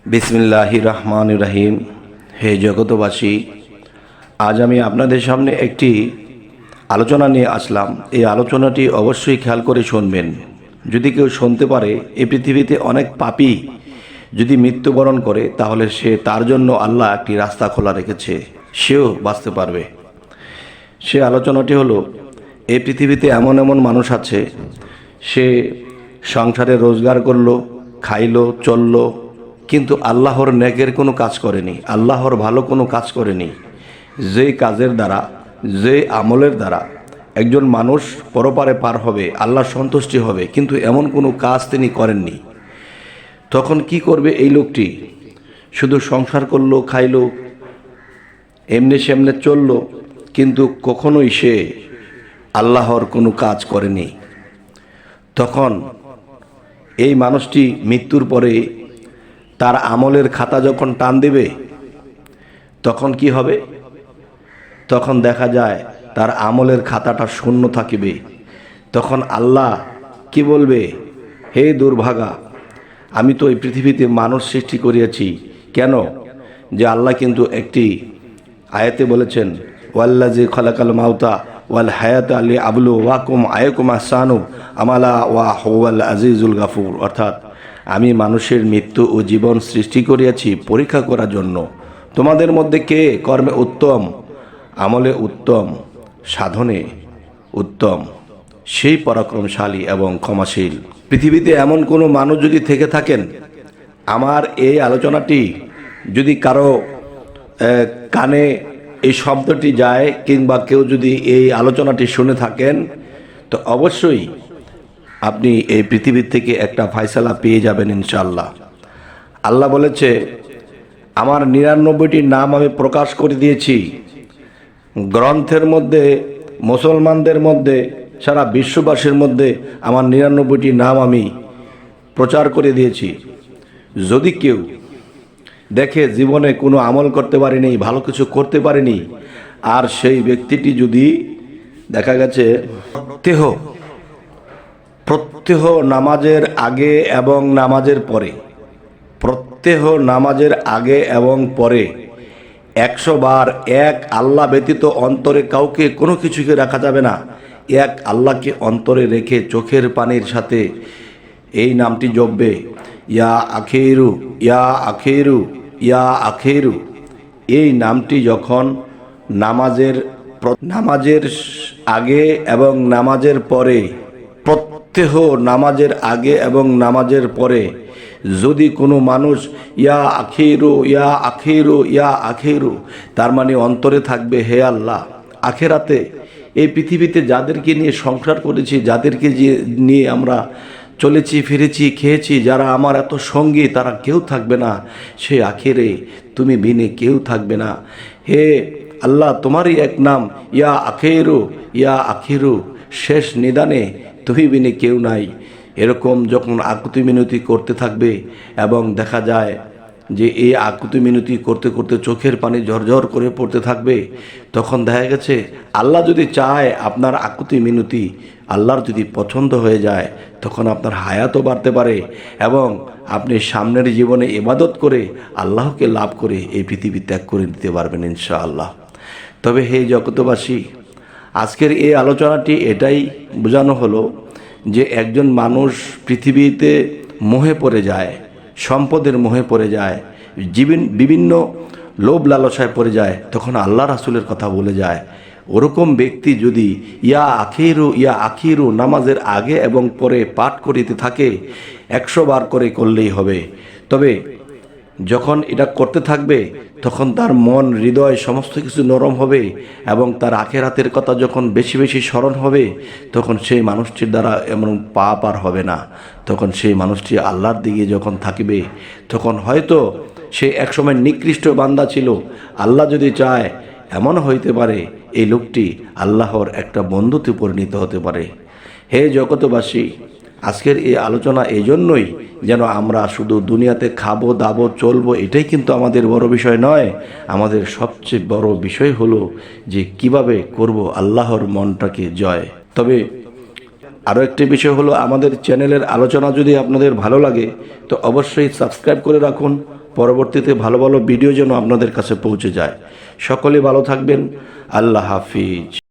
বিসমিল্লাহির রহমানির রহিম। হে জগতবাসী, আজ আমি আপনাদের সামনে একটি আলোচনা নিয়ে আসলাম। এই আলোচনাটি অবশ্যই খেয়াল করে শুনবেন। যদি কেউ শুনতে পারে, এই পৃথিবীতে অনেক পাপী যদি মৃত্যুবরণ করে, তাহলে তার জন্য আল্লাহ একটি রাস্তা খোলা রেখেছে, সেও বাঁচতে পারবে। সে আলোচনাটি হলো, এই পৃথিবীতে এমন এমন মানুষ আছে, সে সংসারে রোজগার করলো, খাইলো, চললো, কিন্তু আল্লাহর নেকের কোনো কাজ করেনি, আল্লাহর ভালো কোনো কাজ করেনি। যে কাজের দ্বারা, যে আমলের দ্বারা একজন মানুষ পরপারে পার হবে, আল্লাহ সন্তুষ্টি হবে, কিন্তু এমন কোনো কাজ তিনি করেননি। তখন কি করবে এই লোকটি? শুধু সংসার করলো, খাইলো, এমনি সেমনে চললো, কিন্তু কখনোই সে আল্লাহর কোনো কাজ করেনি। তখন এই মানুষটি মৃত্যুর পরে তার আমলের খাতা যখন টান দেবে, তখন কি হবে? তখন দেখা যায় তার আমলের খাতাটা শূন্য থাকিবে। তখন আল্লাহ কি বলবে? হে দুর্ভাগা, আমি তো এই পৃথিবীতে মানুষ সৃষ্টি করিয়াছি। কেন? যে আল্লাহ কিন্তু একটি আয়াতে বলেছেন, ওয়াল্লাযী খালাকাল মাউতা ওয়াল হায়াতা লিয়াবলুওয়াকুম আইয়ুকুম আহসানু আমালা ওয়া হুয়াল আজিজুল গাফুর। অর্থাৎ আমি মানুষের মৃত্যু ও জীবন সৃষ্টি করিয়াছি পরীক্ষা করার জন্য। তোমাদের মধ্যে কে কর্মে উত্তম, আমলে উত্তম, সাধনে উত্তম, সেই পরাক্রমশালী এবং ক্ষমাশীল। পৃথিবীতে এমন কোনো মানুষ যদি থেকে থাকেন, আমার এই আলোচনাটি যদি কারো কানে এই শব্দটি যায়, কিংবা কেউ যদি এই আলোচনাটি শুনে থাকেন, তো অবশ্যই আপনি এই পৃথিবীর থেকে একটা ফায়সালা পেয়ে যাবেন ইনশাআল্লাহ। আল্লাহ বলেছে, আমার 99টি নাম আমি প্রকাশ করে দিয়েছি গ্রন্থের মধ্যে, মুসলমানদের মধ্যে, সারা বিশ্ববাসীর মধ্যে আমার 99টি নাম আমি প্রচার করে দিয়েছি। যদি কেউ দেখে জীবনে কোনো আমল করতে পারেনি, ভালো কিছু করতে পারেনি, আর সেই ব্যক্তিটি যদি দেখা গেছে প্রত্যহ নামাজের আগে এবং নামাজের পরে, প্রত্যহ নামাজের আগে এবং পরে 100 বার এক আল্লাহ ব্যতীত অন্তরে কাউকে কোনো কিছুকে রাখা যাবে না, এক আল্লাহকে অন্তরে রেখে চোখের পানির সাথে এই নামটি জপবে, ইয়া আখিরু ইয়া আখিরু ইয়া আখিরু। এই নামটি যখন নামাজের আগে এবং নামাজের পরে, প্রত্যহ নামাজের আগে এবং নামাজের পরে যদি কোনো মানুষ ইয়া আখিরু ইয়া আখিরু ইয়া আখিরু, তার মানে অন্তরে থাকবে, হে আল্লাহ, আখেরাতে এই পৃথিবীতে যাদেরকে নিয়ে সংসার করেছি, যাদেরকে নিয়ে আমরা চলেছি, ফিরেছি, খেয়েছি, যারা আমার এত সঙ্গী, তারা কেউ থাকবে না, সে আখেরে তুমি বিনে কেউ থাকবে না। হে আল্লাহ, তোমারই এক নাম ইয়া আখিরু ইয়া আখিরু, শেষ নিদানে তুমি বিনে কেউ নাই। এরকম যখন আকুতি মিনতি করতে থাকবে, এবং দেখা যায় যে এই আকুতি মিনতি করতে করতে চোখের পানি ঝরঝর করে পড়তে থাকবে, তখন দেখা গেছে আল্লাহ যদি চায় আপনার আকুতি মিনতি আল্লাহর যদি পছন্দ হয়ে যায়, তখন আপনার হায়াতও বাড়তে পারে, এবং আপনি সামনের জীবনে ইবাদত করে আল্লাহকে লাভ করে এই পৃথিবী ত্যাগ করে দিতে পারবেন ইনশাআল্লাহ। তবে হে জগতবাসী, আজকের এই আলোচনাটি এটাই বোঝানো হলো যে একজন মানুষ পৃথিবীতে মোহে পড়ে যায়, সম্পদের মোহে পড়ে যায়, বিভিন্ন লোভ লালসায় পড়ে যায়, তখন আল্লাহ রাসূলের কথা বলে যায়। ওরকম ব্যক্তি যদি ইয়া আখিরু নামাজের আগে এবং পরে পাঠ করিতে থাকে, 100 বার করে করলেই হবে। তবে যখন এটা করতে থাকবে, তখন তার মন, হৃদয় সমস্ত কিছু নরম হবে, এবং তার আখিরাতের কথা যখন বেশি বেশি স্মরণ হবে, তখন সেই মানুষটির দ্বারা এমন পাপ আর হবে না। তখন সেই মানুষটি আল্লাহর দিকে যখন থাকিবে, তখন হয়তো সে একসময় নিকৃষ্ট বান্দা ছিল, আল্লাহ যদি চায় এমন হইতে পারে এই লোকটি আল্লাহর একটা বন্ধুতে পরিণত হতে পারে। হে জগতবাসী, আজকের এই আলোচনা এই জন্যই যেন আমরা শুধু দুনিয়াতে খাবো, দাবো, চলবো, এটাই কিন্তু আমাদের বড় বিষয় নয়। আমাদের সবচেয়ে বড় বিষয় হলো যে কিভাবে করব আল্লাহর মনটাকে জয়। তবে আরও একটি বিষয় হলো, আমাদের চ্যানেলের আলোচনা যদি আপনাদের ভালো লাগে, তো অবশ্যই সাবস্ক্রাইব করে রাখুন, পরবর্তীতে ভালো ভালো ভিডিও যেন আপনাদের কাছে পৌঁছে যায়। সকলে ভালো থাকবেন। আল্লাহ হাফিজ।